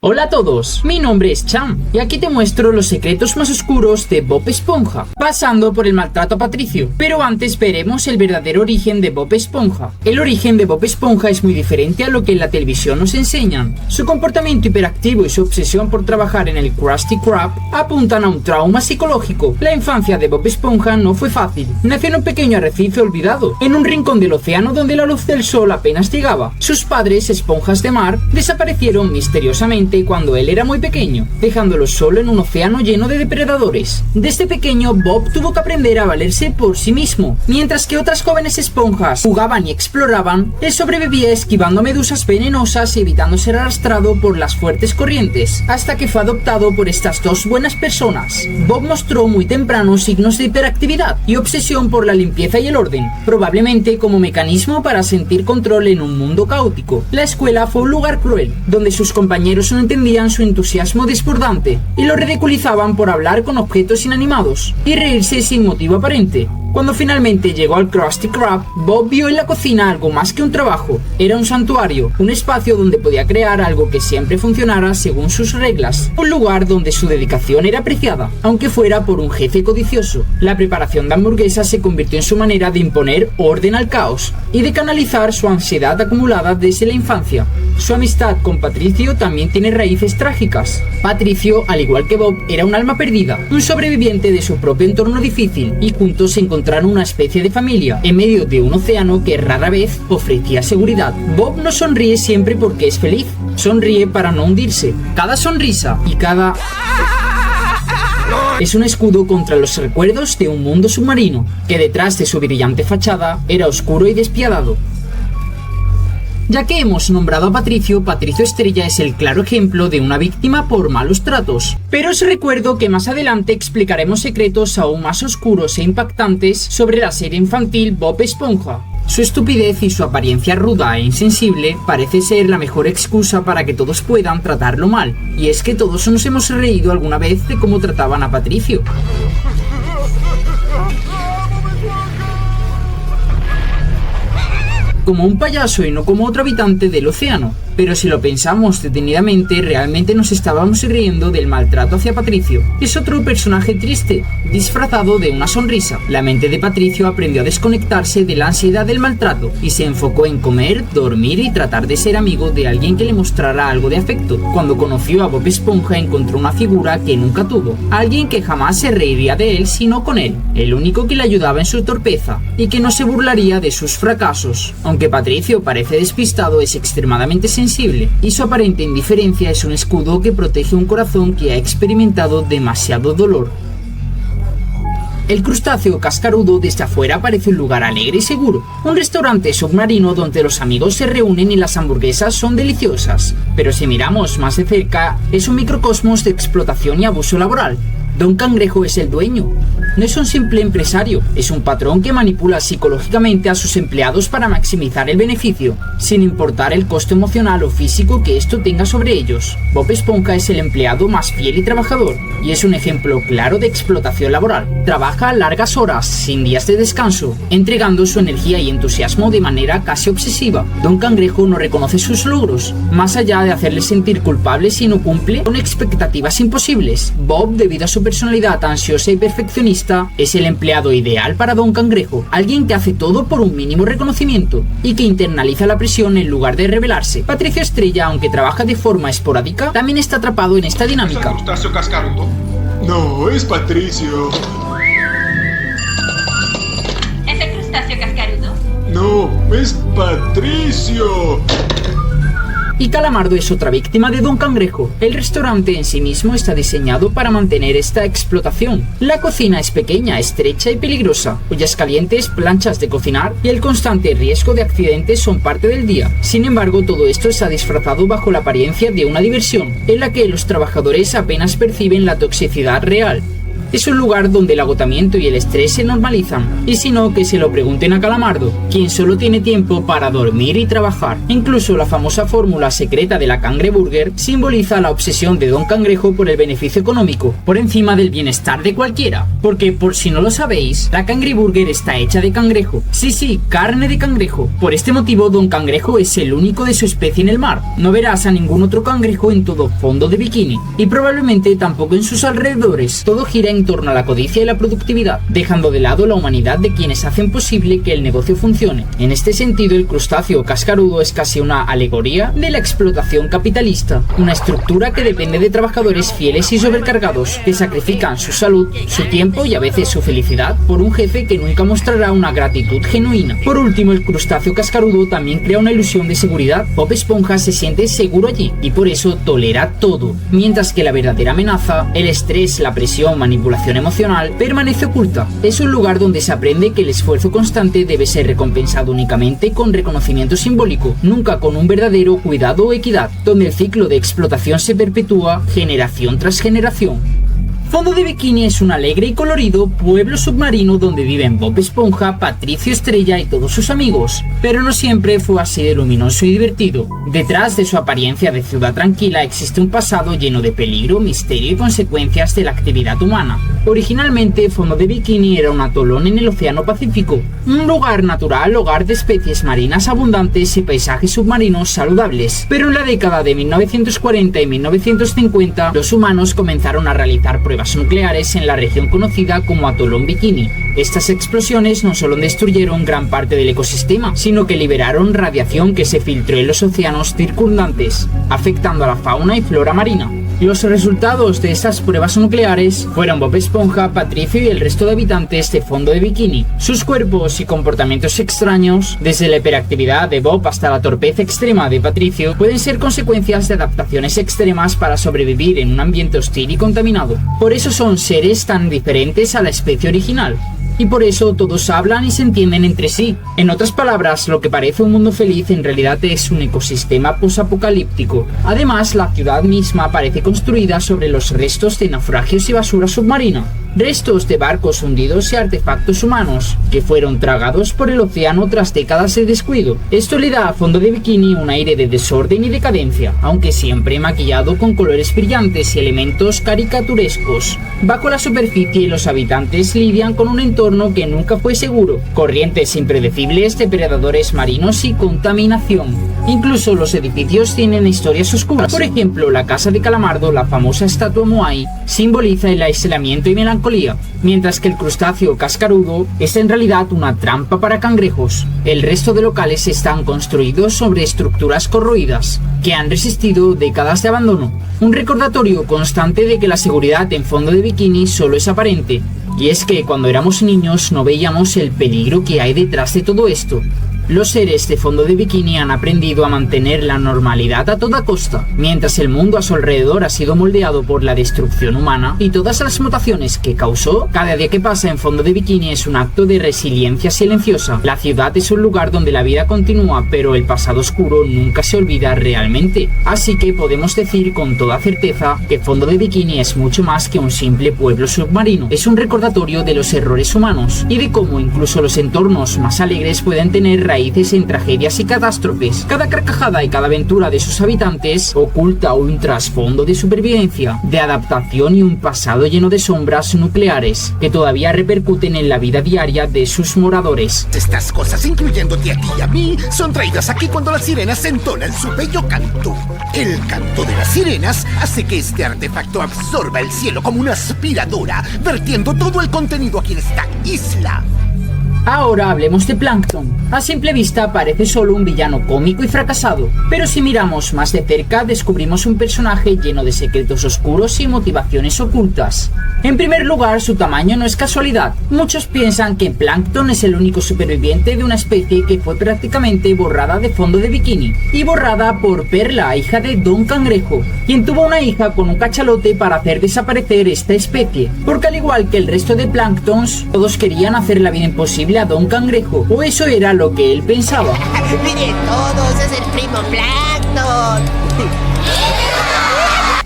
Hola a todos, mi nombre es Cham y aquí te muestro los secretos más oscuros de Bob Esponja, pasando por el maltrato a Patricio. Pero antes veremos el verdadero origen de Bob Esponja. El origen de Bob Esponja es muy diferente a lo que en la televisión nos enseñan. Su comportamiento hiperactivo y su obsesión por trabajar en el Krusty Krab apuntan a un trauma psicológico. La infancia de Bob Esponja no fue fácil. Nació en un pequeño arrecife olvidado, en un rincón del océano donde la luz del sol apenas llegaba. Sus padres, esponjas de mar, desaparecieron misteriosamente cuando él era muy pequeño, dejándolo solo en un océano lleno de depredadores. Desde pequeño, Bob tuvo que aprender a valerse por sí mismo. Mientras que otras jóvenes esponjas jugaban y exploraban, él sobrevivía esquivando medusas venenosas y evitando ser arrastrado por las fuertes corrientes, hasta que fue adoptado por estas dos buenas personas. Bob mostró muy temprano signos de hiperactividad y obsesión por la limpieza y el orden, probablemente como mecanismo para sentir control en un mundo caótico. La escuela fue un lugar cruel, donde sus compañeros no entendían su entusiasmo desbordante y lo ridiculizaban por hablar con objetos inanimados y reírse sin motivo aparente. Cuando finalmente llegó al Krusty Krab, Bob vio en la cocina algo más que un trabajo. Era un santuario, un espacio donde podía crear algo que siempre funcionara según sus reglas, un lugar donde su dedicación era apreciada, aunque fuera por un jefe codicioso. La preparación de hamburguesas se convirtió en su manera de imponer orden al caos y de canalizar su ansiedad acumulada desde la infancia. Su amistad con Patricio también tiene raíces trágicas. Patricio, al igual que Bob, era un alma perdida, un sobreviviente de su propio entorno difícil, y juntos se encontraron una especie de familia en medio de un océano que rara vez ofrecía seguridad. Bob no sonríe siempre porque es feliz, sonríe para no hundirse. Cada sonrisa y cada es un escudo contra los recuerdos de un mundo submarino, que detrás de su brillante fachada era oscuro y despiadado. Ya que hemos nombrado a Patricio, Patricio Estrella es el claro ejemplo de una víctima por malos tratos. Pero os recuerdo que más adelante explicaremos secretos aún más oscuros e impactantes sobre la serie infantil Bob Esponja. Su estupidez y su apariencia ruda e insensible parece ser la mejor excusa para que todos puedan tratarlo mal, y es que todos nos hemos reído alguna vez de cómo trataban a Patricio. Como un payaso y no como otro habitante del océano. Pero si lo pensamos detenidamente, realmente nos estábamos riendo del maltrato hacia Patricio. Es otro personaje triste, disfrazado de una sonrisa. La mente de Patricio aprendió a desconectarse de la ansiedad del maltrato y se enfocó en comer, dormir y tratar de ser amigo de alguien que le mostrara algo de afecto. Cuando conoció a Bob Esponja, encontró una figura que nunca tuvo, alguien que jamás se reiría de él sino con él, el único que le ayudaba en su torpeza y que no se burlaría de sus fracasos. Aunque Patricio parece despistado, es extremadamente sensible y su aparente indiferencia es un escudo que protege un corazón que ha experimentado demasiado dolor. El crustáceo cascarudo desde afuera parece un lugar alegre y seguro, un restaurante submarino donde los amigos se reúnen y las hamburguesas son deliciosas. Pero si miramos más de cerca, es un microcosmos de explotación y abuso laboral. Don Cangrejo es el dueño. No es un simple empresario, es un patrón que manipula psicológicamente a sus empleados para maximizar el beneficio, sin importar el costo emocional o físico que esto tenga sobre ellos. Bob Esponja es el empleado más fiel y trabajador, y es un ejemplo claro de explotación laboral. Trabaja largas horas, sin días de descanso, entregando su energía y entusiasmo de manera casi obsesiva. Don Cangrejo no reconoce sus logros, más allá de hacerle sentir culpable si no cumple con expectativas imposibles. Bob, debido a su personalidad ansiosa y perfeccionista, es el empleado ideal para Don Cangrejo, alguien que hace todo por un mínimo reconocimiento y que internaliza la presión en lugar de rebelarse. Patricio Estrella, aunque trabaja de forma esporádica, también está atrapado en esta dinámica. ¿Es crustáceo cascarudo? No, es Patricio. ¿Es el crustáceo cascarudo? No, es Patricio. Y Calamardo es otra víctima de Don Cangrejo. El restaurante en sí mismo está diseñado para mantener esta explotación. La cocina es pequeña, estrecha y peligrosa. Ollas calientes, planchas de cocinar y el constante riesgo de accidentes son parte del día. Sin embargo, todo esto está disfrazado bajo la apariencia de una diversión, en la que los trabajadores apenas perciben la toxicidad real. Es un lugar donde el agotamiento y el estrés se normalizan. Y si no, que se lo pregunten a Calamardo, quien solo tiene tiempo para dormir y trabajar. Incluso la famosa fórmula secreta de la cangreburger simboliza la obsesión de Don Cangrejo por el beneficio económico, por encima del bienestar de cualquiera. Porque, por si no lo sabéis, la cangreburger está hecha de cangrejo. Sí, carne de cangrejo. Por este motivo, Don Cangrejo es el único de su especie en el mar. No verás a ningún otro cangrejo en todo Fondo de Bikini. Y probablemente tampoco en sus alrededores. Todo gira en torno a la codicia y la productividad, dejando de lado la humanidad de quienes hacen posible que el negocio funcione. En este sentido, el crustáceo cascarudo es casi una alegoría de la explotación capitalista, una estructura que depende de trabajadores fieles y sobrecargados, que sacrifican su salud, su tiempo y a veces su felicidad por un jefe que nunca mostrará una gratitud genuina. Por último, el crustáceo cascarudo también crea una ilusión de seguridad. Bob Esponja se siente seguro allí y por eso tolera todo, mientras que la verdadera amenaza, el estrés, la presión, manipulación emocional, permanece oculta. Es un lugar donde se aprende que el esfuerzo constante debe ser recompensado únicamente con reconocimiento simbólico, nunca con un verdadero cuidado o equidad, donde el ciclo de explotación se perpetúa generación tras generación. Fondo de Bikini es un alegre y colorido pueblo submarino donde viven Bob Esponja, Patricio Estrella y todos sus amigos, pero no siempre fue así de luminoso y divertido. Detrás de su apariencia de ciudad tranquila existe un pasado lleno de peligro, misterio y consecuencias de la actividad humana. Originalmente, Fondo de Bikini era un atolón en el Océano Pacífico, un lugar natural, hogar de especies marinas abundantes y paisajes submarinos saludables, pero en la década de 1940 y 1950 los humanos comenzaron a realizar pruebas nucleares en la región conocida como Atolón Bikini. Estas explosiones no solo destruyeron gran parte del ecosistema, sino que liberaron radiación que se filtró en los océanos circundantes, afectando a la fauna y flora marina. Los resultados de estas pruebas nucleares fueron Bob Esponja, Patricio y el resto de habitantes de Fondo de Bikini. Sus cuerpos y comportamientos extraños, desde la hiperactividad de Bob hasta la torpeza extrema de Patricio, pueden ser consecuencias de adaptaciones extremas para sobrevivir en un ambiente hostil y contaminado. Por eso son seres tan diferentes a la especie original. Y por eso todos hablan y se entienden entre sí. En otras palabras, lo que parece un mundo feliz en realidad es un ecosistema posapocalíptico. Además, la ciudad misma parece construida sobre los restos de naufragios y basura submarina. Restos de barcos hundidos y artefactos humanos que fueron tragados por el océano tras décadas de descuido. Esto le da a Fondo de Bikini un aire de desorden y decadencia, aunque siempre maquillado con colores brillantes y elementos caricaturescos. Bajo la superficie, los habitantes lidian con un entorno que nunca fue seguro, corrientes impredecibles, depredadores marinos y contaminación. Incluso los edificios tienen historias oscuras. Por ejemplo, la casa de Calamardo, la famosa estatua Moai, simboliza el aislamiento y melancolía, mientras que el crustáceo cascarudo es en realidad una trampa para cangrejos. El resto de locales están construidos sobre estructuras corroídas, que han resistido décadas de abandono. Un recordatorio constante de que la seguridad en Fondo de Bikini solo es aparente, y es que cuando éramos niños no veíamos el peligro que hay detrás de todo esto. Los seres de Fondo de Bikini han aprendido a mantener la normalidad a toda costa, mientras el mundo a su alrededor ha sido moldeado por la destrucción humana y todas las mutaciones que causó. Cada día que pasa en Fondo de Bikini es un acto de resiliencia silenciosa. La ciudad es un lugar donde la vida continúa, pero el pasado oscuro nunca se olvida realmente. Así que podemos decir con toda certeza que Fondo de Bikini es mucho más que un simple pueblo submarino. Es un recordatorio de los errores humanos y de cómo incluso los entornos más alegres pueden tener raíces en tragedias y catástrofes. Cada carcajada y cada aventura de sus habitantes oculta un trasfondo de supervivencia, de adaptación y un pasado lleno de sombras nucleares que todavía repercuten en la vida diaria de sus moradores. Estas cosas, incluyéndote a ti y a mí, son traídas aquí cuando las sirenas entonan su bello canto. El canto de las sirenas hace que este artefacto absorba el cielo como una aspiradora, vertiendo todo el contenido aquí en esta isla. Ahora hablemos de Plankton. A simple vista parece solo un villano cómico y fracasado, pero si miramos más de cerca descubrimos un personaje lleno de secretos oscuros y motivaciones ocultas. En primer lugar, su tamaño no es casualidad. Muchos piensan que Plankton es el único superviviente de una especie que fue prácticamente borrada de Fondo de Bikini, y borrada por Perla, hija de Don Cangrejo, quien tuvo una hija con un cachalote para hacer desaparecer esta especie, porque al igual que el resto de Planktons, todos querían hacer la vida imposible a Don Cangrejo, o eso era lo que él pensaba. ¡Miren todos! ¡Es el primo Plankton!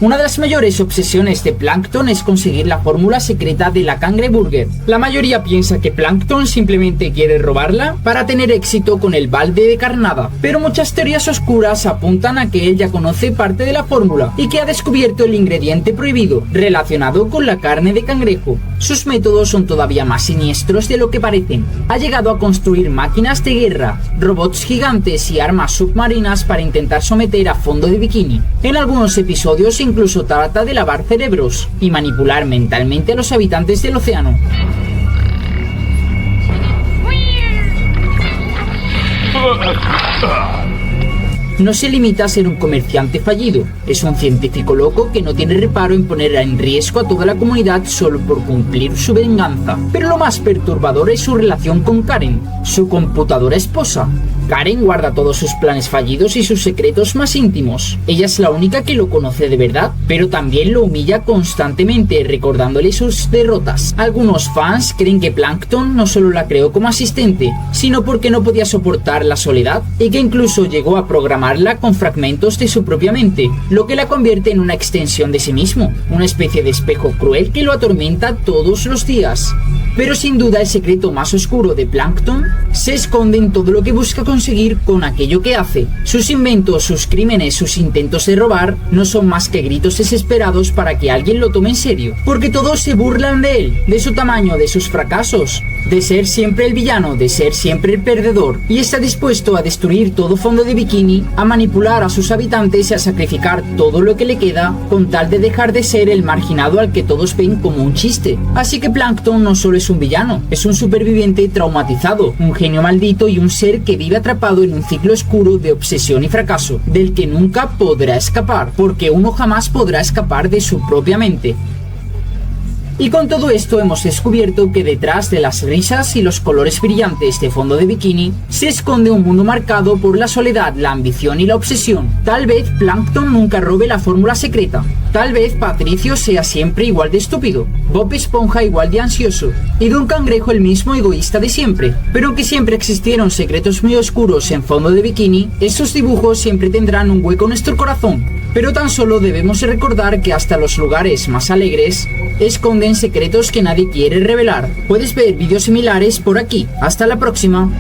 Una de las mayores obsesiones de Plankton es conseguir la fórmula secreta de la cangreburger. La mayoría piensa que Plankton simplemente quiere robarla para tener éxito con el balde de carnada, pero muchas teorías oscuras apuntan a que él ya conoce parte de la fórmula y que ha descubierto el ingrediente prohibido relacionado con la carne de cangrejo. Sus métodos son todavía más siniestros de lo que parecen. Ha llegado a construir máquinas de guerra, robots gigantes y armas submarinas para intentar someter a Fondo de Bikini. En algunos episodios incluso trata de lavar cerebros y manipular mentalmente a los habitantes del océano. No se limita a ser un comerciante fallido, es un científico loco que no tiene reparo en poner en riesgo a toda la comunidad solo por cumplir su venganza. Pero lo más perturbador es su relación con Karen, su computadora esposa. Karen guarda todos sus planes fallidos y sus secretos más íntimos. Ella es la única que lo conoce de verdad, pero también lo humilla constantemente, recordándole sus derrotas. Algunos fans creen que Plankton no solo la creó como asistente, sino porque no podía soportar la soledad y que incluso llegó a programarla con fragmentos de su propia mente, lo que la convierte en una extensión de sí mismo, una especie de espejo cruel que lo atormenta todos los días. Pero sin duda el secreto más oscuro de Plankton se esconde en todo lo que busca conseguir con aquello que hace. Sus inventos, sus crímenes, sus intentos de robar no son más que gritos desesperados para que alguien lo tome en serio, porque todos se burlan de él, de su tamaño, de sus fracasos, de ser siempre el villano, de ser siempre el perdedor, y está dispuesto a destruir todo Fondo de Bikini, a manipular a sus habitantes y a sacrificar todo lo que le queda con tal de dejar de ser el marginado al que todos ven como un chiste. Así que Plankton no solo es un villano, es un superviviente traumatizado, un genio maldito y un ser que vive atrapado en un ciclo oscuro de obsesión y fracaso, del que nunca podrá escapar, porque uno jamás podrá escapar de su propia mente. Y con todo esto hemos descubierto que detrás de las risas y los colores brillantes de Fondo de Bikini se esconde un mundo marcado por la soledad, la ambición y la obsesión. Tal vez Plankton nunca robe la fórmula secreta. Tal vez Patricio sea siempre igual de estúpido, Bob Esponja igual de ansioso y Don Cangrejo el mismo egoísta de siempre. Pero aunque siempre existieron secretos muy oscuros en Fondo de Bikini, esos dibujos siempre tendrán un hueco en nuestro corazón. Pero tan solo debemos recordar que hasta los lugares más alegres esconden secretos que nadie quiere revelar. Puedes ver vídeos similares por aquí. Hasta la próxima.